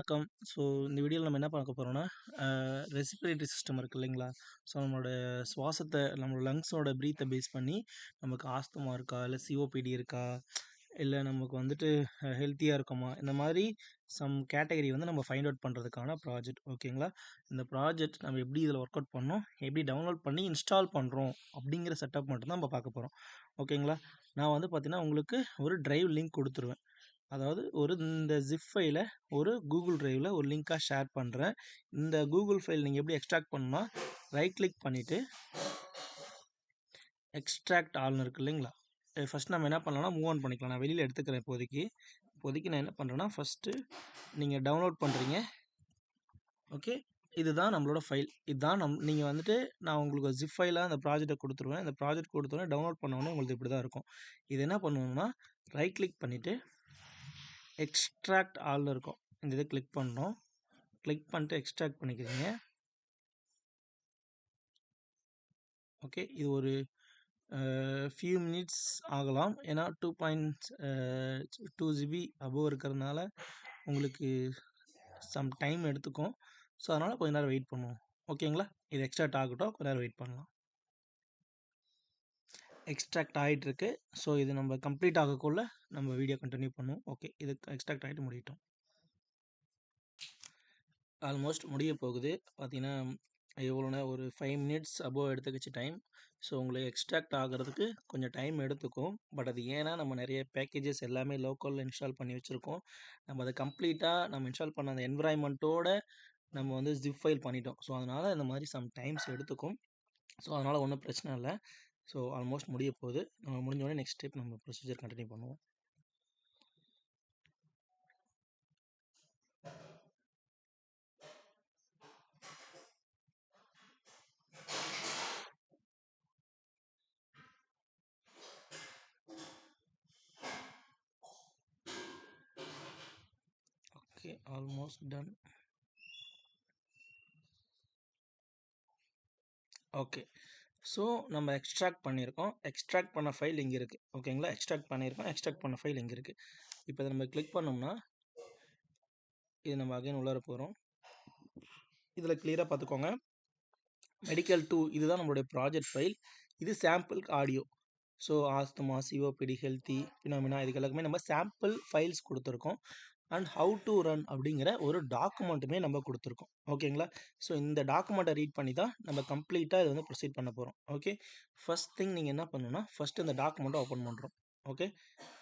வணக்கம். ஸோ இந்த வீடியோல நம்ம என்ன பார்க்க போறோம்னா, ரெஸ்பிரேட்டரி சிஸ்டம் இருக்கு இல்லைங்களா? ஸோ நம்மளோட சுவாசத்த நம்மளோட லங்ஸோட பிரீத்த பேஸ் பண்ணி நமக்கு ஆஸ்துமா இருக்கா? இல்ல சிஓபிடி இருக்கா? இல்ல நமக்கு வந்துட்டு ஹெல்த்தியா இருக்கோமா? இந்த மாதிரி சம் கேட்டகரி வந்து நம்ம ஃபைண்ட் அவுட் பண்ணுறதுக்கான ப்ராஜெக்ட் ஓகேங்களா? இந்த ப்ராஜெக்ட் நம்ம எப்படி இதில் ஒர்க் அவுட் பண்ணோம், எப்படி டவுன்லோட் பண்ணி இன்ஸ்டால் பண்ணுறோம் அப்படிங்கிற செட்டப் மட்டும் தான் நம்ம பார்க்க போகிறோம் ஓகேங்களா? நான் வந்து பார்த்தீங்கன்னா உங்களுக்கு ஒரு டிரைவ் லிங்க் கொடுத்துருவேன். அதாவது இந்த ஜிப் ஃபைலை ஒரு கூகுள் டிரைவில் ஒரு லிங்காக ஷேர் பண்ணுறேன். இந்த கூகுள் ஃபைல் நீங்கள் எப்படி எக்ஸ்ட்ராக்ட் பண்ணணும்னா ரைட் கிளிக் பண்ணிவிட்டு எக்ஸ்ட்ராக்ட் ஆல்னு இருக்குது இல்லைங்களா? ஃபஸ்ட் நம்ம என்ன பண்ணலாம்னா மூவ் ஆன் பண்ணிக்கலாம். நான் வெளியில் எடுத்துக்கிறேன் இப்போதைக்கு நான் என்ன பண்ணுறேன்னா ஃபஸ்ட்டு நீங்கள் டவுன்லோட் பண்ணுறீங்க. ஓகே, இதுதான் நம்மளோட ஃபைல். இதுதான் நீங்கள் வந்துட்டு நான் உங்களுக்கு ஜிப் ஃபைலாக அந்த ப்ராஜெக்டை கொடுத்துருவேன். இந்த ப்ராஜெக்ட் கொடுத்தோன்னே டவுன்லோட் பண்ணோன்னே உங்களுக்கு இப்படி தான் இருக்கும். இது என்ன பண்ணணும்னா ரைட் கிளிக் பண்ணிவிட்டு எக்ஸ்ட்ராக்ட் ஆல்னு இருக்கும், இந்த இதை கிளிக் பண்ணோம். கிளிக் பண்ணிட்டு எக்ஸ்ட்ராக்ட் பண்ணிக்கிறீங்க. ஓகே, இது ஒரு ஃபியூ மினிட்ஸ் ஆகலாம். ஏன்னா 2.2 ஜிபி அபோவ் இருக்கிறதுனால உங்களுக்கு சம் டைம் எடுத்துக்கும். ஸோ அதனால் கொஞ்ச நேரம் வெயிட் பண்ணுவோம் ஓகேங்களா? இது எக்ஸ்ட்ராக்ட் ஆகட்டும், கொஞ்ச நேரம் வெயிட் பண்ணலாம். எக்ஸ்ட்ராக்ட் ஆகிட்டுருக்கு. ஸோ இது நம்ம கம்ப்ளீட் ஆகக்குள்ள நம்ம வீடியோ கண்டினியூ பண்ணுவோம். ஓகே, இது எக்ஸ்ட்ராக்ட் ஆகிட்டு முடியட்டும். ஆல்மோஸ்ட் முடிய போகுது. பார்த்தீங்கன்னா எவ்வளோனா ஒரு 5 மினிட்ஸ் அபோவ் எடுத்துக்கிச்சு டைம். ஸோ உங்களுக்கு எக்ஸ்ட்ராக்ட் ஆகிறதுக்கு கொஞ்சம் டைம் எடுத்துக்கும். பட் அது ஏன்னா நம்ம நிறைய பேக்கேஜஸ் எல்லாமே லோக்கலில் இன்ஸ்டால் பண்ணி வச்சுருக்கோம். நம்ம அதை கம்ப்ளீட்டாக நம்ம இன்ஸ்டால் பண்ண அந்த என்விரான்மெண்ட்டோட நம்ம வந்து ஜிப் ஃபைல் பண்ணிட்டோம். ஸோ அதனால் இந்த மாதிரி சம் டைம்ஸ் எடுத்துக்கும். ஸோ அதனால் ஒன்றும் பிரச்சனை இல்லை. ஸோ ஆல்மோஸ்ட் முடிய போகுது. நம்ம முடிஞ்சோடனே நெக்ஸ்ட் ஸ்டெப் நம்ம ப்ரொசீஜர் கண்டினியூ பண்ணுவோம். Okay, almost done. Okay, so நம்ம எக்ஸ்ட்ராக்ட் பண்ணியிருக்கோம். எக்ஸ்ட்ராக்ட் பண்ண ஃபைல் இங்கே இருக்குது ஓகேங்களா? எக்ஸ்ட்ராக்ட் பண்ணியிருக்கோம். எக்ஸ்ட்ராக்ட் பண்ண ஃபைல் இங்கே இருக்குது. இப்போ இதை நம்ம கிளிக் பண்ணோம்னா இது நம்ம அகைன் உள்ளார போகிறோம். இதில் கிளியராக பார்த்துக்கோங்க. மெடிக்கல் 2 இதுதான் நம்மளுடைய ப்ராஜெக்ட் ஃபைல். இது sample audio. So asthma, COPD, healthy phenomena இதுக்கு எல்லாமே நம்ம சாம்பிள் ஃபைல்ஸ் கொடுத்துருக்கோம். அண்ட் ஹவு டு ரன் அப்படிங்கிற ஒரு டாக்குமெண்ட்டுமே நம்ம கொடுத்துருக்கோம் ஓகேங்களா? ஸோ இந்த டாக்குமெண்ட்டை ரீட் பண்ணி தான் நம்ம கம்ப்ளீட்டாக இது வந்து ப்ரொசீட் பண்ண போகிறோம். ஓகே, ஃபஸ்ட் திங் நீங்கள் என்ன பண்ணணும்னா ஃபஸ்ட்டு இந்த டாக்குமெண்ட்டை ஓப்பன் பண்ணுறோம். ஓகே,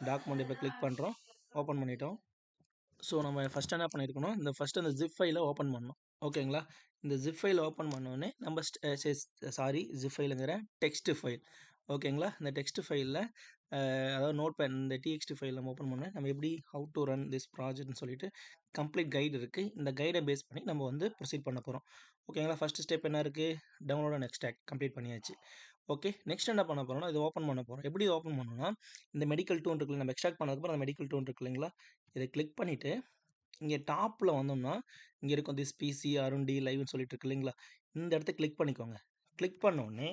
டாக்குமெண்ட் இப்போ கிளிக் பண்ணுறோம், ஓப்பன் பண்ணிட்டோம். ஸோ நம்ம ஃபஸ்ட் என்ன பண்ணியிருக்கணும், இந்த ஃபஸ்ட்டு அந்த ஜிப் ஃபைலை ஓப்பன் பண்ணணும் ஓகேங்களா? இந்த ஜிப் ஃபைல் ஓப்பன் பண்ணோடனே நம்ம ஜிப் ஃபைலுங்கிற டெக்ஸ்ட் ஃபைல் ஓகேங்களா? இந்த டெக்ஸ்ட் ஃபைலில் அதாவது நோட் பேட் இந்த டிஎக்ஸ்டி ஃபைல் நம்ம ஓப்பன் பண்ண நம்ம எப்படி ஹவு டு ரன் திஸ் ப்ராஜெக்ட்னு சொல்லிட்டு கம்ப்ளீட் கைடு இருக்குது. இந்த கைடை பேஸ் பண்ணி நம்ம வந்து ப்ரொசீட் பண்ண போகிறோம் ஓகேங்களா? ஃபஸ்ட்டு ஸ்டெப் என்ன இருக்குது, டவுன்லோட் அண்ட் எக்ஸ்ட்ராக்ட் கம்ப்ளீட் பண்ணியாச்சு. ஓகே, நெக்ஸ்ட் என்ன பண்ண போகிறோம்னா இது ஓப்பன் பண்ண போகிறோம். எப்படி ஓப்பன் பண்ணணும்னா இந்த மெடிக்கல் டூன் இருக்குல்ல, நம்ம எக்ஸ்ட்ராக்ட் பண்ணதுக்கப்புறம் அந்த மெடிக்கல் டூன் இருக்கு இல்லைங்களா, இதை கிளிக் பண்ணிவிட்டு இங்கே டாப்பில் வந்தோம்னா இங்கே இருக்கும் திஸ் பிசி அருண்டி லைவ்னு சொல்லிட்டு இருக்கு இல்லைங்களா, இந்த இடத்த கிளிக் பண்ணிக்கோங்க. கிளிக் பண்ணோடனே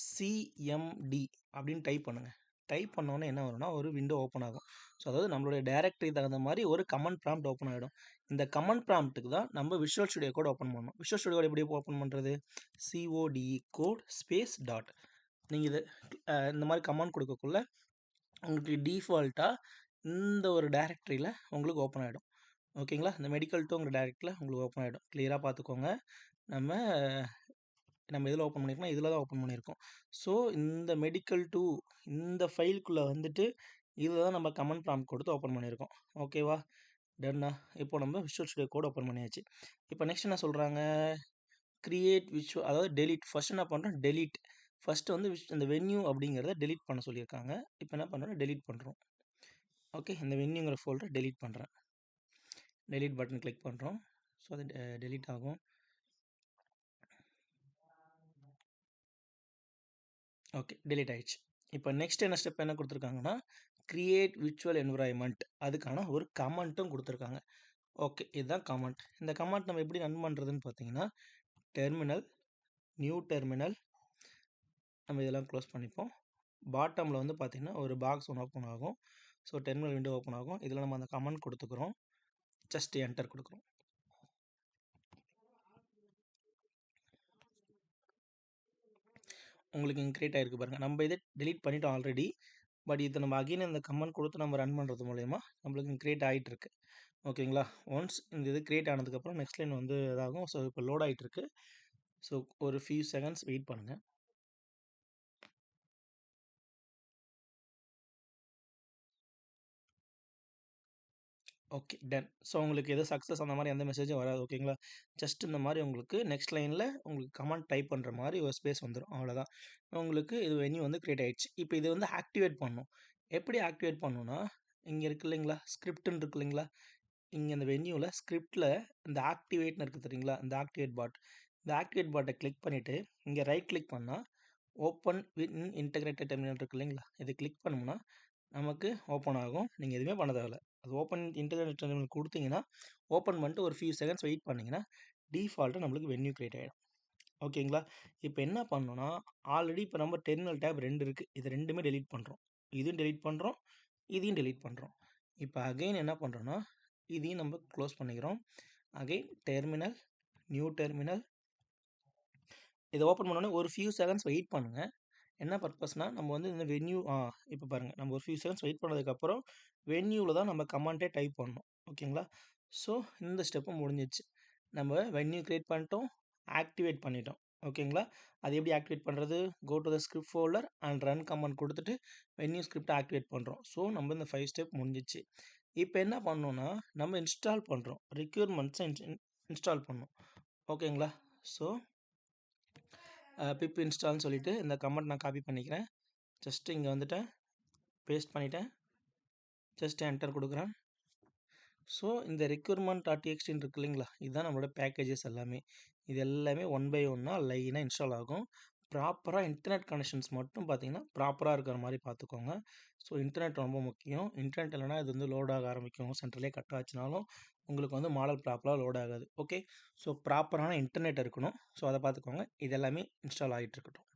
சிஎம்டி அப்படின்னு டைப் பண்ணுங்கள். டைப் பண்ணோன்னே என்ன வரும்னா ஒரு விண்டோ ஓப்பன் ஆகும். ஸோ அதாவது நம்மளுடைய டைரக்டரி தகுந்த மாதிரி ஒரு கமெண்ட் ப்ராம்ப்ட் ஓப்பன் ஆகிடும். இந்த கமெண்ட் ப்ராம்ப்ட்டுக்கு தான் நம்ம விஷுவல் ஸ்டுடியோ கோட் ஓப்பன் பண்ணணும். விஷுவல் ஸ்டுடியோ கோட் எப்படி ஓப்பன் பண்ணுறது, சிஓடிஇ கோட் ஸ்பேஸ் டாட். நீங்கள் இது இந்த மாதிரி கமெண்ட் கொடுக்கக்குள்ள உங்களுக்கு டிஃபால்ட்டாக இந்த ஒரு டைரக்டரியில் உங்களுக்கு ஓப்பன் ஆகிடும் ஓகேங்களா? இந்த மெடிக்கல் 2ங்கிற டைரக்டரியில் உங்களுக்கு ஓப்பன் ஆகிடும். கிளியராக பார்த்துக்கோங்க. நம்ம இதில் ஓப்பன் பண்ணியிருக்கோம், இதில் தான் ஓப்பன் பண்ணியிருக்கோம். ஸோ இந்த மெடிக்கல் 2 இந்த ஃபைலுக்குள்ளே வந்துட்டு இதில் தான் நம்ம கமெண்ட் ப்ராம்ப்ட் கொடுத்து ஓப்பன் பண்ணியிருக்கோம். ஓகேவா, டன்னா? இப்போ நம்ம விஷுவல் ஸ்டுடியோ கோட் ஓப்பன் பண்ணியாச்சு. இப்போ நெக்ஸ்ட் என்ன சொல்கிறாங்க, கிரியேட் விஷுவல் அதாவது டெலிட். ஃபஸ்ட் என்ன பண்ணுறோம், டெலிட். ஃபஸ்ட்டு வந்து இந்த வென்யூ அப்படிங்கிறத டெலிட் பண்ண சொல்லியிருக்காங்க. இப்போ என்ன பண்ணுறோம், டெலிட் பண்ணுறோம். ஓகே, இந்த வென்யூங்கிற ஃபோல்டரை டெலிட் பண்ணுறேன். டெலிட் பட்டன் கிளிக் பண்ணுறோம். ஸோ அது டெலிட் ஆகும். ஓகே, டெலிட் ஆகிடுச்சு. இப்போ நெக்ஸ்ட் என்ன ஸ்டெப் என்ன கொடுத்துருக்காங்கன்னா கிரியேட் விர்ச்சுவல் என்விரான்மெண்ட், அதுக்கான ஒரு கமெண்ட்டும் கொடுத்துருக்காங்க. ஓகே, இதுதான் கமெண்ட். இந்த கமெண்ட் நம்ம எப்படி ரன் பண்ணுறதுன்னு பார்த்தீங்கன்னா டெர்மினல், நியூ டெர்மினல், நம்ம இதெல்லாம் க்ளோஸ் பண்ணிப்போம். பாட்டமில் வந்து பார்த்திங்கன்னா ஒரு பாக்ஸ் ஒன்று ஓப்பன் ஆகும். ஸோ டெர்மினல் விண்டோ ஓப்பன் ஆகும். இதில் நம்ம அந்த கமெண்ட் கொடுத்துக்கிறோம். ஜஸ்ட் என்டர் கொடுக்குறோம். உங்களுக்கு இங்கே கிரியேட் ஆகிருக்கு பாருங்கள். நம்ம இதை டெலீட் பண்ணிட்டோம் ஆல்ரெடி. பட் இதை நம்ம அகைன் இந்த கமெண்ட் கொடுத்து நம்ம ரன் பண்ணுறது மூலயமா நம்மளுக்கு கிரியேட் ஆகிட்டு இருக்கு. ஓகேங்களா? ஒன்ஸ் இந்த இது கிரியேட் ஆனதுக்கப்புறம் நெக்ஸ்ட் லைன் வந்து இதாகும். ஸோ இப்போ லோட் ஆகிட்டு இருக்கு. ஸோ ஒரு ஃபியூ செகண்ட்ஸ் வெயிட் பண்ணுங்கள். Okay, done. ஸோ உங்களுக்கு எதுவும் சக்ஸஸ் அந்த மாதிரி எந்த மெசேஜும் வராது. ஓகேங்களா? ஜஸ்ட் இந்த மாதிரி உங்களுக்கு நெக்ஸ்ட் லைனில் உங்களுக்கு கமெண்ட் டைப் பண்ணுற மாதிரி ஒரு ஸ்பேஸ் வந்துடும். அவ்வளோதான். உங்களுக்கு இது வென்யூ வந்து கிரியேட் ஆகிடுச்சு. இப்போ இது வந்து ஆக்டிவேட் பண்ணணும். எப்படி ஆக்டிவேட் பண்ணணும்னா, இங்கே இருக்கு இல்லைங்களா, ஸ்கிரிப்ட்னு இருக்கு இல்லைங்களா, இங்கே இந்த வென்யூவில் ஸ்கிரிப்டில் இந்த ஆக்டிவேட்னு இருக்குது தெரியுங்களா, இந்த ஆக்டிவேட் பாட். இந்த ஆக்டிவேட் பாட்டை கிளிக் பண்ணிவிட்டு இங்கே ரைட் கிளிக் பண்ணால் ஓப்பன் வித் இன்டகிரேட்டட் டெர்மினல் இருக்கு இல்லைங்களா, இது கிளிக் பண்ணோம்னா நமக்கு ஓப்பன் ஆகும். நீங்கள் எதுவுமே பண்ண தேவையில்ல. அது ஓப்பன் இன்டகிரேட்டட் டெர்மினல் கொடுத்தீங்கன்னா ஓப்பன் பண்ணிட்டு ஒரு ஃபியூ செகண்ட்ஸ் வெயிட் பண்ணிங்கன்னா டிஃபால்ட்டாக நம்மளுக்கு வென்யூ கிரியேட் ஆகிடும். ஓகேங்களா? இப்போ என்ன பண்ணணும்னா, ஆல்ரெடி இப்போ நம்ம டெர்மினல் டேப் 2 இருக்குது. இது ரெண்டுமே டெலீட் பண்ணுறோம். இதுவும் டெலீட் பண்ணுறோம், இதையும் டெலீட் பண்ணுறோம். இப்போ அகைன் என்ன பண்ணுறோன்னா, இதையும் நம்ம க்ளோஸ் பண்ணிக்கிறோம். Again terminal, new terminal. இதை ஓப்பன் பண்ணோன்னே ஒரு ஃபியூ செகண்ட்ஸ் வெயிட் பண்ணுங்கள். என்ன பர்பஸ்னால் நம்ம வந்து இந்த வென்யூ இப்போ பாருங்கள், நம்ம ஒரு ஃபியூ செகண்ட்ஸ் வெயிட் பண்ணதுக்கப்புறம் வென்யூவில் தான் நம்ம கமெண்ட்டே டைப் பண்ணணும். ஓகேங்களா? ஸோ இந்த ஸ்டெப்பும் முடிஞ்சிச்சு. நம்ம வென்யூ கிரியேட் பண்ணிட்டோம், ஆக்டிவேட் பண்ணிட்டோம். ஓகேங்களா? அது எப்படி ஆக்டிவேட் பண்ணுறது? Go to the script folder and run command கொடுத்துட்டு வென்யூ ஸ்கிரிப்டை ஆக்டிவேட் பண்ணுறோம். ஸோ நம்ம இந்த 5 ஸ்டெப் முடிஞ்சிச்சு. இப்போ என்ன பண்ணணும்னா, நம்ம இன்ஸ்டால் பண்ணுறோம். ரிக்யூர்மெண்ட்ஸை இன்ஸ்டால் பண்ணணும். ஓகேங்களா? ஸோ பிப் இன்ஸ்டால்னு சொல்லிவிட்டு இந்த கமெண்ட் நான் காப்பி பண்ணிக்கிறேன். ஜஸ்ட் இங்கே வந்துட்டேன், பேஸ்ட் பண்ணிவிட்டேன், ஜஸ்ட் என்டர் கொடுக்குறேன். ஸோ இந்த requirement.txt இருக்கு இல்லைங்களா, இதுதான் நம்மளோட பேக்கேஜஸ் எல்லாமே. இது எல்லாமே ஒன் பை ஒன்னாக லைனாக இன்ஸ்டால் ஆகும். ப்ராப்பராக இன்டர்நெட் கனெக்ஷன்ஸ் மட்டும் பார்த்தீங்கன்னா ப்ராப்பராக இருக்கிற மாதிரி பார்த்துக்கோங்க. ஸோ இன்டர்நெட் ரொம்ப முக்கியம். இன்டர்நெட் இல்லைனா இது வந்து லோட் ஆக ஆரம்பிக்கும். சென்ட்ரலே கட் ஆச்சுனாலும் உங்களுக்கு வந்து மாடல் ப்ராப்பராக லோட் ஆகாது. ஓகே, ஸோ ப்ராப்பரான இன்டர்நெட் இருக்கணும். ஸோ அதை பார்த்துக்கோங்க. இது எல்லாமே இன்ஸ்டால் ஆகிட்டு இருக்கட்டும்.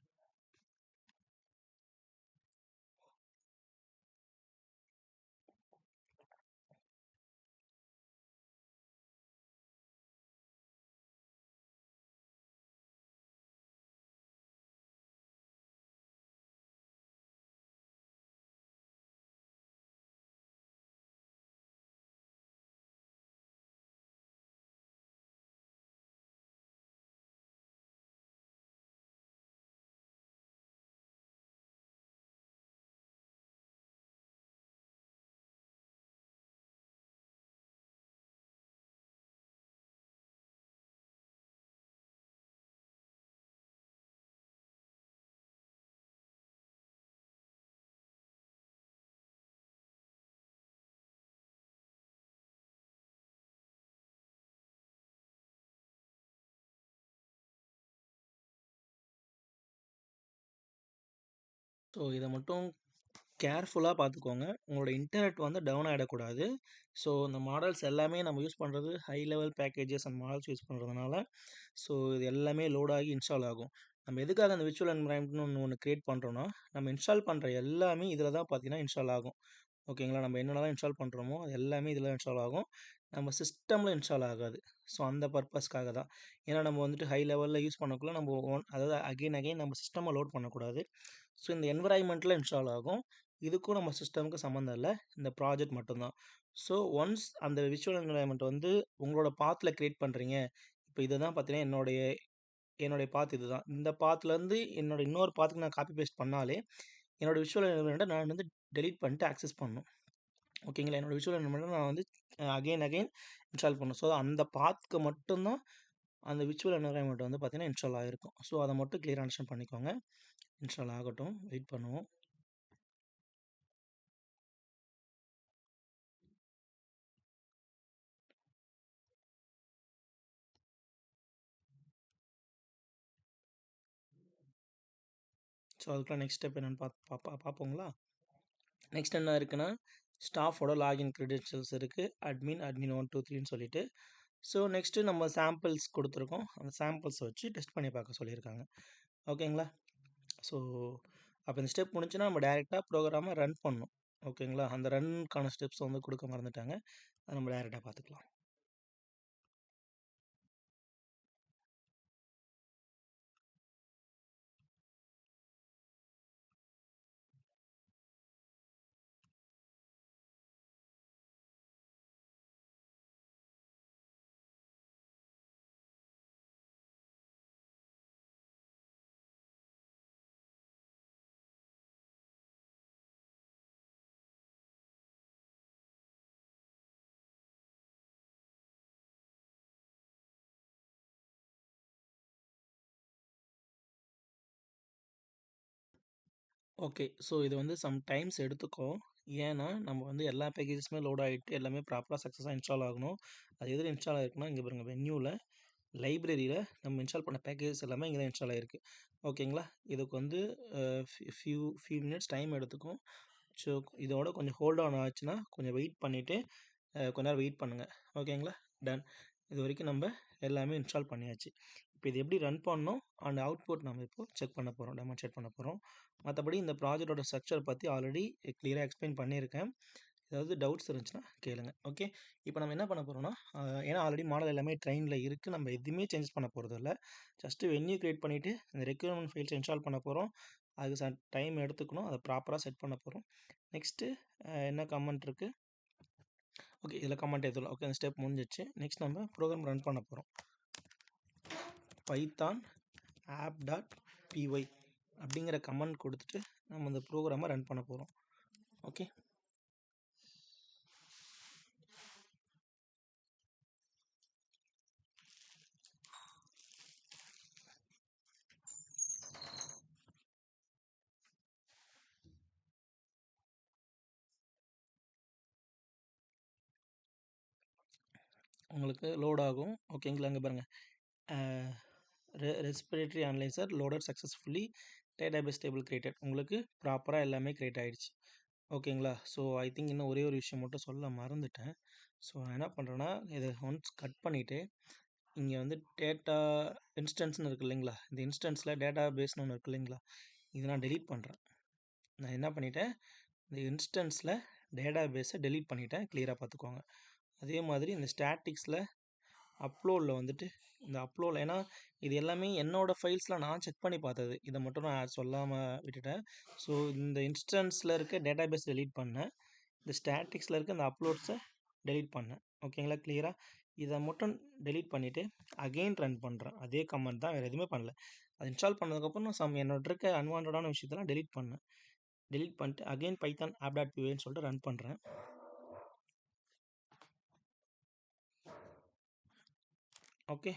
ஸோ இதை மட்டும் கேர்ஃபுல்லாக பார்த்துக்கோங்க. உங்களோட இன்டர்நெட் வந்து டவுன் ஆகிடக்கூடாது. ஸோ இந்த மாடல்ஸ் எல்லாமே நம்ம யூஸ் பண்ணுறது high level packages and models use பண்ணுறதுனால ஸோ இது எல்லாமே லோட் ஆகி இன்ஸ்டால் ஆகும். நம்ம எதுக்காக அந்த விர்ச்சுவல் என்வைரன்மெண்ட்னு ஒன்று கிரியேட் பண்ணுறோன்னா, நம்ம இன்ஸ்டால் பண்ணுற எல்லாமே இதில் தான் பார்த்தீங்கன்னா இன்ஸ்டால் ஆகும். ஓகேங்களா? நம்ம என்னென்னலாம் இன்ஸ்டால் பண்ணுறோமோ அது எல்லாமே இதில் இன்ஸ்டால் ஆகும். நம்ம சிஸ்டமில் இன்ஸ்டால் ஆகாது. ஸோ அந்த பர்பஸ்க்காக தான். ஏன்னா நம்ம வந்துட்டு ஹை லெவலில் யூஸ் பண்ணக்குள்ள நம்ம அதாவது அகைன் நம்ம சிஸ்டமை லோட் பண்ணக்கூடாது. ஸோ இந்த என்விரான்மெண்ட்டில் இன்ஸ்டால் ஆகும். இதுக்கும் நம்ம சிஸ்டமுக்கு சம்மந்தம் இல்லை. இந்த ப்ராஜெக்ட் மட்டும்தான். ஸோ ஒன்ஸ் அந்த விர்ச்சுவல் என்விரான்மெண்ட் வந்து உங்களோட பாத்தில் கிரியேட் பண்ணுறீங்க. இப்போ இதை தான் பார்த்தீங்கன்னா என்னுடைய பாத் இதுதான். இந்த பாத்லேருந்து என்னோட இன்னொரு பாத்துக்கு நான் காப்பி பேஸ்ட் பண்ணாலே என்னோட விர்ச்சுவல் என்விரான்மெண்ட்டை நான் வந்து டெலீட் பண்ணிட்டு ஆக்சஸ் பண்ணணும். ஓகேங்களா? என்னோட விர்ச்சுவல் என்விரான்மெண்ட்டை நான் வந்து அகைன் இன்ஸ்டால் பண்ணணும். ஸோ அந்த பாத்துக்கு மட்டும்தான் அந்த விர்ச்சுவல் என்விரான்மெண்ட் வந்து பார்த்தீங்கன்னா இன்ஸ்டால் ஆகிருக்கும். ஸோ அதை மட்டும் கிளியர் அண்டர்ஸ்டாண்ட் பண்ணிக்கோங்க. இன்ஸ்டால் ஆகட்டும், வெயிட் பண்ணுவோம். ஸோ அதுக்குலாம் நெக்ஸ்ட் ஸ்டெப் என்னென்னு பார்ப்போங்களா? நெக்ஸ்ட் என்ன இருக்குன்னா, ஸ்டாஃபோட லாகின் க்ரெடென்ஷியல்ஸ் இருக்குது. அட்மின் 1 2 3ன்னு சொல்லிட்டு. ஸோ நெக்ஸ்ட்டு நம்ம சாம்பிள்ஸ் கொடுத்துருக்கோம். அந்த சாம்பிள்ஸை வச்சு டெஸ்ட் பண்ணி பார்க்க சொல்லியிருக்காங்க. ஓகேங்களா? ஸோ அப்போ இந்த ஸ்டெப் முடிஞ்சுன்னா நம்ம டேரெக்டாக ப்ரோக்ராமை ரன் பண்ணணும். ஓகேங்களா? அந்த ரன்னுக்கான ஸ்டெப்ஸ் வந்து கொடுக்க மறந்துட்டாங்க. அதை நம்ம டேரெக்டாக பார்த்துக்கலாம். ஓகே. ஸோ இது வந்து சம் டைம்ஸ் எடுத்துக்கும். ஏன்னா, நம்ம வந்து எல்லா பேக்கேஜஸுமே லோட் ஆயிட்டு எல்லாமே ப்ராப்பரா சக்ஸஸா இன்ஸ்டால் ஆகணும். அது எதுல இன்ஸ்டால் ஆயிருக்குன்னா, இங்க பாருங்க வென்யூல, லைப்ரரியில நம்ம இன்ஸ்டால் பண்ண பேக்கேஜஸ் எல்லாமே இங்க தான் இன்ஸ்டால் ஆயிருக்கு. ஓகேங்களா? இதுக்கு வந்து அ ஃபியூ மினிட்ஸ் டைம் எடுத்துக்கும். ஸோ இதோட கொஞ்சம் ஹோல்ட் ஆன் ஆச்சுன்னா, கொஞ்சம் வெயிட் பண்ணிட்டு, கொஞ்ச நேரம் வெயிட் பண்ணுங்க. ஓகேங்களா? டன். இதுவரைக்கும் நம்ப எல்லாமே இன்ஸ்டால் பண்ணியாச்சு. இப்போ இது எப்படி ரன் பண்ணணும் அண்ட் அவுட்புட் நம்ம இப்போ செக் பண்ண போறோம். டெமான்ஸ்ட்ரேட் பண்ண போறோம். மத்தபடி இந்த ப்ராஜெக்ட்டோட ஸ்ட்ரக்சர் பத்தி ஆல்ரெடி கிளியரா எக்ஸ்பிளைன் பண்ணியிருக்கேன். ஏதாவது டவுட்ஸ் இருந்துச்சுன்னா கேளுங்க. ஓகே. இப்போ நம்ம என்ன பண்ண போறோம்னா, ஏன்னா ஆல்ரெடி மாடல் எல்லாமே ட்ரெயின்ல இருக்கு. நம்ம எதுவுமே சேஞ்ச் பண்ண போறதில்ல. ஜஸ்ட் வென்யூ கிரியேட் பண்ணிட்டு, இந்த ரெக்யூர்மென்ட் ஃபைல்ஸ இன்ஸ்டால் பண்ண போறோம். அதுக்கு டைம் எடுத்துக்கணும். அத ப்ராப்பரா செட் பண்ண போறோம். நெக்ஸ்ட்டு என்ன கமெண்ட் இருக்கு? ஓகே. இதில கமெண்ட் எதுவும் இல்ல. ஓகே. அந்த ஸ்டெப் முடிஞ்சிருச்சு. நெக்ஸ்ட் நம்ம ப்ரோகிராம் ரன் பண்ண போறோம். பைத்தான் app.py அப்படிங்கிற கமெண்ட் கொடுத்துட்டு நம்ம இந்த ப்ரோகிராமை ரன் பண்ண போறோம். ஓகே. உங்களுக்கு லோட் ஆகும். ஓகேங்களா? இங்க பாருங்க. Respiratory analyser loaded successfully database table created. உங்களுக்கு ப்ராப்பரா எல்லாமே கிரியேட் ஆயிடுச்சு. ஓகேங்களா? ஸோ ஐ திங்க் இன்னும் ஒரே ஒரு விஷயம் மட்டும் சொல்ல மறந்துட்டேன். ஸோ நான் என்ன பண்ணுறேன்னா, இதை ஒன்ஸ் கட் பண்ணிவிட்டு, இங்கே வந்து டேட்டா இன்ஸ்டன்ஸ்னு இருக்கு இல்லைங்களா? இந்த இன்ஸ்டன்ஸில் டேட்டா பேஸ்னு ஒன்று இருக்கு இல்லைங்களா? இதை நான் டெலீட் பண்ணுறேன். நான் என்ன பண்ணிட்டேன், இந்த இன்ஸ்டன்ஸில் டேட்டா பேஸை டெலீட் பண்ணிட்டேன். கிளியராக பார்த்துக்கோங்க. அதே மாதிரி இந்த ஸ்டாட்டிக்ஸில் அப்லோடில் வந்துட்டு இந்த அப்லோடில் ஏன்னா இது எல்லாமே என்னோடய ஃபைல்ஸில் நான் செக் பண்ணி பார்த்தது. இதை மட்டும் நான் சொல்லாமல் விட்டுட்டேன். ஸோ இந்த இன்ஸ்டன்ஸில் இருக்க டேட்டா பேஸ் டெலீட் பண்ணேன். இந்த ஸ்டாட்டிக்ஸில் இருக்க இந்த அப்லோட்ஸை டெலீட் பண்ணேன். ஓகேங்களா? கிளியராக இதை மட்டும் டெலீட் பண்ணிவிட்டு அகெயின் ரன் பண்ணுறேன். அதே கமெண்ட் தான், வேறு எதுவுமே பண்ணல. அது இன்ஸ்டால் பண்ணதுக்கப்புறம் நான் என்னோட இருக்க அன்வான்டான விஷயத்தெல்லாம் டெலீட் பண்ணேன். டெலீட் பண்ணிட்டு அகெயின் பைத்தான் app.pyன்னு சொல்லிட்டு ரன் பண்ணுறேன். ஓகே.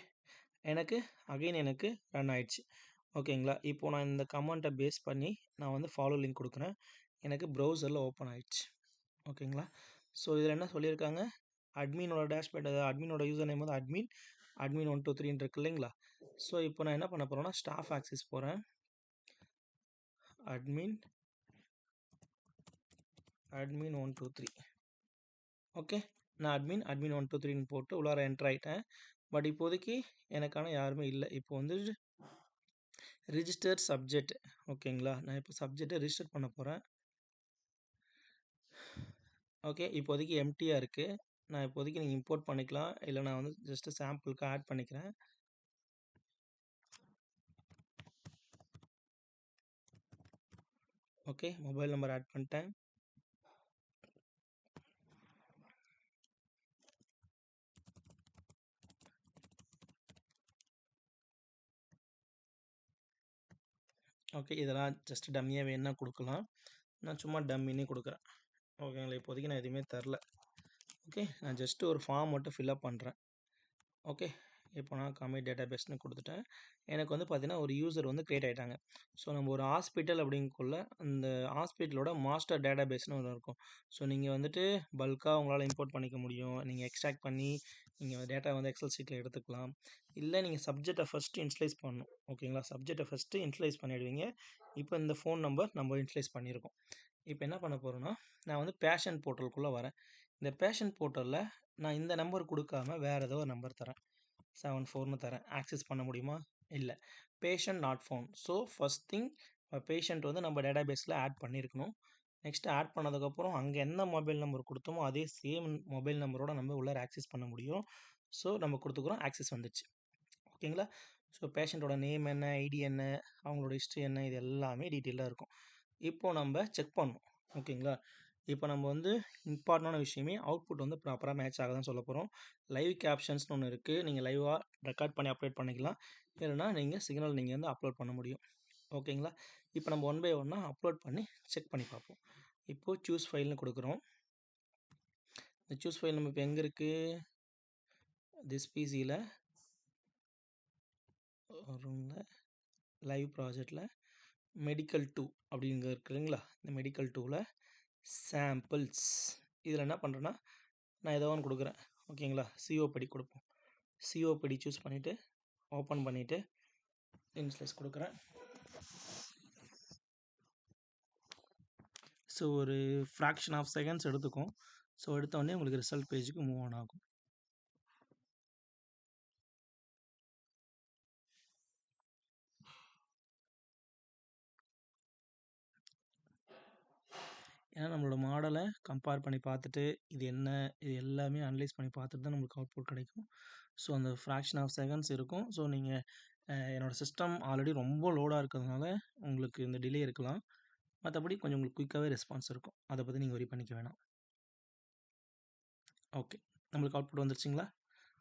எனக்கு ரன் ஆயிடுச்சு. ஓகேங்களா? இப்போ நான் இந்த கமெண்ட்டை பேஸ் பண்ணி நான் வந்து ஃபாலோ லிங்க் கொடுக்குறேன். எனக்கு ப்ரௌசரில் ஓப்பன் ஆயிடுச்சு. ஓகேங்களா? ஸோ இதில் என்ன சொல்லியிருக்காங்க, அட்மினோட டேஷ்போர்ட், அட்மினோட யூசர் நேம் வந்து அட்மின் 1 2 3 இருக்கு இல்லைங்களா? ஸோ இப்போ நான் என்ன பண்ண போகிறேன்னா, ஸ்டாஃப் ஆக்சஸ் போகிறேன். அட்மின் 1 2 3. ஓகே. நான் அட்மின் 1 2 3ன்னு போட்டு உள்ளார என்டர் ஆகிட்டேன். பட் இப்போதைக்கு எனக்கான யாருமே இல்லை. இப்போ வந்து ரிஜிஸ்டர் சப்ஜெக்ட். ஓகேங்களா? நான் இப்போ சப்ஜெக்டை ரிஜிஸ்டர் பண்ண போகிறேன். ஓகே. இப்போதைக்கு எம்டியாக இருக்குது. நான் இப்போதைக்கு நீங்கள் இம்போர்ட் பண்ணிக்கலாம். இல்லை நான் வந்து ஜஸ்ட்டு சாம்பிளுக்கு ஆட் பண்ணிக்கிறேன். ஓகே. மொபைல் நம்பர் ஆட் பண்ணிட்டேன். ஓகே. இதெல்லாம் ஜஸ்ட் டம்மியாக வேணுன்னா கொடுக்கலாம். நான் சும்மா டம்மின்னே கொடுக்குறேன். ஓகேங்களா? இப்போதைக்கு நான் எதுவுமே தரல. ஓகே. நான் ஜஸ்ட்டு ஒரு ஃபார்ம் மட்டும் ஃபில்அப் பண்ணுறேன். ஓகே. இப்போ நான் கமிட் டேட்டாபேஸ்னு கொடுத்துட்டேன். எனக்கு வந்து பார்த்தீங்கன்னா, ஒரு யூசர் வந்து கிரியேட் ஆகிட்டாங்க. ஸோ நம்ம ஒரு ஹாஸ்பிட்டல் அப்படிங்கக்குள்ள அந்த ஹாஸ்பிட்டலோட மாஸ்டர் டேட்டாபேஸ்னு ஒன்று இருக்கும். ஸோ நீங்கள் வந்துட்டு பல்காக உங்களால் இம்போர்ட் பண்ணிக்க முடியும். நீங்கள் எக்ஸ்ட்ராக்ட் பண்ணி நீங்கள் டேட்டா வந்து எக்ஸல் ஷீட்டில் எடுத்துக்கலாம். இல்லை நீங்கள் சப்ஜெக்டை ஃபஸ்ட்டு இன்ஸ்லைஸ் பண்ணணும். ஓகேங்களா? சப்ஜெக்டை ஃபஸ்ட்டு இன்ஸ்லைஸ் பண்ணிடுவீங்க. இப்போ இந்த ஃபோன் நம்பர் நம்ம இன்ஸ்லைஸ் பண்ணியிருக்கோம். இப்போ என்ன பண்ண போகிறோன்னா, நான் வந்து பேஷண்ட் போர்ட்டலுக்குள்ளே வரேன். இந்த பேஷண்ட் போர்ட்டலில் நான் இந்த நம்பர் கொடுக்காம வேறு ஏதோ ஒரு நம்பர் தரேன். 74ன்னு தரேன். ஆக்சஸ் பண்ண முடியுமா? இல்லை. Patient not found. So first thing, patient வந்து நம்ம டேட்டாபேஸில் ஆட் பண்ணியிருக்கணும். நெக்ஸ்ட்டு ஆட் பண்ணதுக்கப்புறம் அங்கே என்ன மொபைல் நம்பர் கொடுத்தோமோ அதே சேம் மொபைல் நம்பரோட நம்ம உள்ளார ஆக்சஸ் பண்ண முடியும். ஸோ நம்ம கொடுத்துக்குறோம். ஆக்சஸ் வந்துச்சு. ஓகேங்களா? ஸோ பேஷண்ட்டோட நேம் என்ன, ஐடி என்ன, அவங்களோட ஹிஸ்ட்ரி என்ன, இது எல்லாமே டீட்டெயிலாக இருக்கும். இப்போது நம்ம செக் பண்ணணும். ஓகேங்களா? இப்போ நம்ம வந்து இம்பார்ட்டண்டான விஷயமே அவுட்புட் வந்து ப்ராப்பராக மேட்ச் ஆகுதான்னு சொல்ல போகிறோம். லைவ் கேப்ஷன்ஸ்னு ஒன்று இருக்குது. நீங்கள் லைவாக ரெக்கார்ட் பண்ணி அப்லோட் பண்ணிக்கலாம். இல்லைனா நீங்கள் சிக்னல் நீங்கள் வந்து அப்லோட் பண்ண முடியும். ஓகேங்களா? இப்போ நம்ம ஒன் பை ஒன்னாக அப்லோட் பண்ணி செக் பண்ணி பார்ப்போம். இப்போது சூஸ் ஃபைல்னு கொடுக்குறோம். இந்த சூஸ் ஃபைல் நம்ம இப்போ எங்கே இருக்குது? திஸ் பிசியில் வருங்க லைவ் ப்ராஜெக்டில் மெடிக்கல் 2 அப்படிங்க இருக்குதுங்களா, இந்த மெடிக்கல் 2ல் சாம்பிள்ஸ் இதில் என்ன பண்ணுறேன்னா, நான் ஏதோ ஒன்று கொடுக்குறேன். ஓகேங்களா, சிஓபடி கொடுப்போம். சிஓபடி சூஸ் பண்ணிவிட்டு ஓப்பன் பண்ணிவிட்டு இன்ஸ்லைஸ் கொடுக்குறேன். ஸோ ஒரு ஃப்ராக்ஷன் ஆஃப் செகண்ட்ஸ் எடுத்துக்கும். ஸோ எடுத்தோடனே உங்களுக்கு ரிசல்ட் பேஜுக்கு மூவ் ஆன் ஆகும். ஏன்னா நம்மளோட மாடலை கம்பேர் பண்ணி பார்த்துட்டு இது என்ன, இது எல்லாமே அனலைஸ் பண்ணி பார்த்துட்டு தான் நம்மளுக்கு அவுட்புட் கிடைக்கும். ஸோ அந்த ஃப்ராக்ஷன் ஆஃப் செகண்ட்ஸ் இருக்கும். ஸோ நீங்கள் என்னோடய சிஸ்டம் ஆல்ரெடி ரொம்ப லோடாக இருக்கிறதுனால உங்களுக்கு இந்த டிலே இருக்கலாம். மற்றபடி கொஞ்சம் உங்களுக்கு குயிக்காகவே ரெஸ்பான்ஸ் இருக்கும். அதை பற்றி நீங்கள் ஒரி பண்ணிக்க வேணாம். ஓகே, நம்மளுக்கு அவுட்புட் வந்துருச்சுங்களா?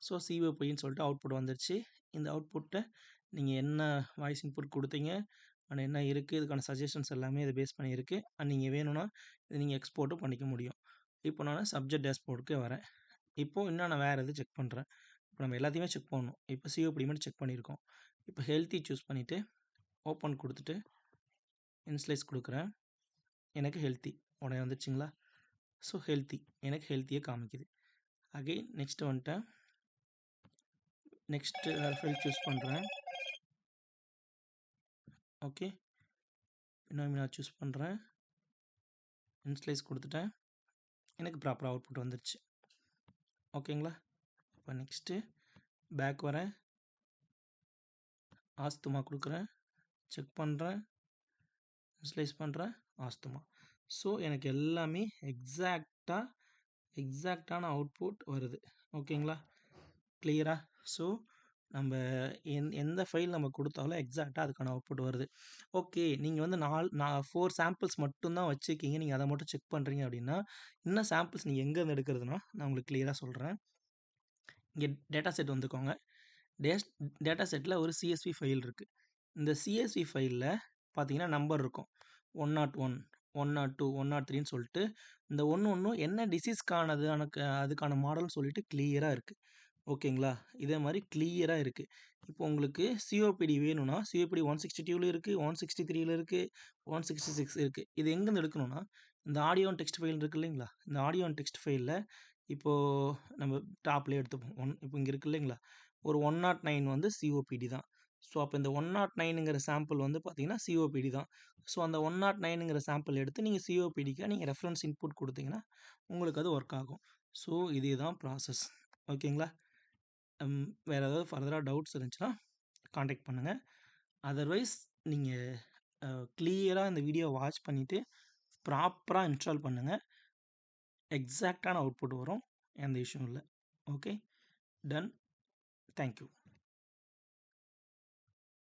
ஸோ சிஓபின்னு சொல்லிட்டு அவுட்புட் வந்துருச்சு. இந்த அவுட்புட்டை நீங்கள் என்ன வாய்ஸ் இன்புட் கொடுத்தீங்க அண்ட் என்ன இருக்குது, இதுக்கான சஜஷன்ஸ் எல்லாமே இதை பேஸ் பண்ணியிருக்கு. அண்ட் நீங்கள் வேணும்னா இது நீங்கள் எக்ஸ்போர்ட்டும் பண்ணிக்க முடியும். இப்போ நான் சப்ஜெக்ட் டேஷ்போர்டுக்கு வரேன். இப்போது இன்னும் நான் வேறு எது செக் பண்ணுறேன். இப்போ நம்ம எல்லாத்தையுமே செக் பண்ணணும். இப்போ சிஓபடி மட்டும் செக் பண்ணியிருக்கோம். இப்போ ஹெல்த்தி சூஸ் பண்ணிவிட்டு ஓப்பன் கொடுத்துட்டு இன்ஸ்லைஸ் கொடுக்குறேன். எனக்கு ஹெல்த்தி உடனே வந்துடுச்சிங்களா? ஸோ ஹெல்த்தி எனக்கு ஹெல்த்தியே காமிக்குது. அகெயின் நெக்ஸ்ட்டு வந்துட்டேன். நெக்ஸ்ட்டு வேறு ஃபைல் சூஸ் பண்ணுறேன். ஓகே, பினாமினா சூஸ் பண்ணுறேன். இன்ஸ்லைஸ் கொடுத்துட்டேன். எனக்கு ப்ராப்பராக அவுட்புட் வந்துடுச்சு. ஓகேங்களா? இப்போ நெக்ஸ்ட்டு பேக் வரேன். ஆஸ்துமா கொடுக்குறேன். செக் பண்ணுறேன். இன்ஸ்லைஸ் பண்ணுறேன். ஆஸ்துமா. ஸோ எனக்கு எல்லாமே எக்ஸாக்டான அவுட்புட் வருது. ஓகேங்களா? கிளியரா? ஸோ நம்ம எந்த ஃபைல் நம்ம கொடுத்தாலும் எக்ஸாக்டாக அதுக்கான அவுட்புட் வருது. ஓகே, நீங்கள் வந்து 4 சாம்பிள்ஸ் மட்டும்தான் வச்சுருக்கீங்க, நீங்கள் அதை மட்டும் செக் பண்ணுறீங்க அப்படின்னா, இன்னும் சாம்பிள்ஸ் நீங்கள் எங்கேருந்து எடுக்கிறதுனா நான் உங்களுக்கு கிளியராக சொல்கிறேன். இங்கே டேட்டா செட் வந்துக்கோங்க. டேட்டா செட்டில் ஒரு சிஎஸ்வி ஃபைல் இருக்குது. இந்த சிஎஸ்வி ஃபைலில் பார்த்தீங்கன்னா நம்பர் இருக்கும். 101, 102, 103ன்னு சொல்லிட்டு இந்த ஒன்றும் என்ன டிசீஸ்க்கானது அதுக்கான மாடல்னு சொல்லிட்டு கிளியராக இருக்குது. ஓகேங்களா? இதே மாதிரி கிளியராக இருக்குது. இப்போ உங்களுக்கு சிஓபிடி வேணும்னா சிஓபிடி 162ல இருக்குது, 163ல இருக்குது, 166 இருக்குது. இது எங்கேருந்து எடுக்கணும்னா இந்த ஆடியோ அண்ட் டெக்ஸ்ட் ஃபைல் இருக்குது இல்லைங்களா? இந்த ஆடியோ அண்ட் டெக்ஸ்ட் ஃபைலில் இப்போது நம்ம டாப்லேயே எடுத்துப்போம். இப்போ இங்கே இருக்குது இல்லைங்களா? ஒரு 109 வந்து சிஓபிடி தான். ஸோ அப்போ இந்த 109ங்கிற சாம்பிள் வந்து பார்த்தீங்கன்னா சிஓபிடி தான். ஸோ அந்த 109ங்கிற சாம்பிள் எடுத்து நீங்கள் சிஓபிடிக்கு நீங்கள் ரெஃபரன்ஸ் இன்புட் கொடுத்தீங்கன்னா உங்களுக்கு அது ஒர்க் ஆகும். ஸோ இதே தான் ப்ராசஸ். ஓகேங்களா? வேறு ஏதாவது ஃபர்தராக டவுட்ஸ் இருந்துச்சுன்னா காண்டாக்ட் பண்ணுங்கள். அதர்வைஸ் நீங்கள் கிளியராக இந்த வீடியோ வாட்ச் பண்ணிவிட்டு ப்ராப்பராக இன்ஸ்டால் பண்ணுங்கள். எக்ஸாக்டான அவுட்புட் வரும். எந்த இஷ்யூவும் இல்லை. Okay, done. தேங்க்யூ.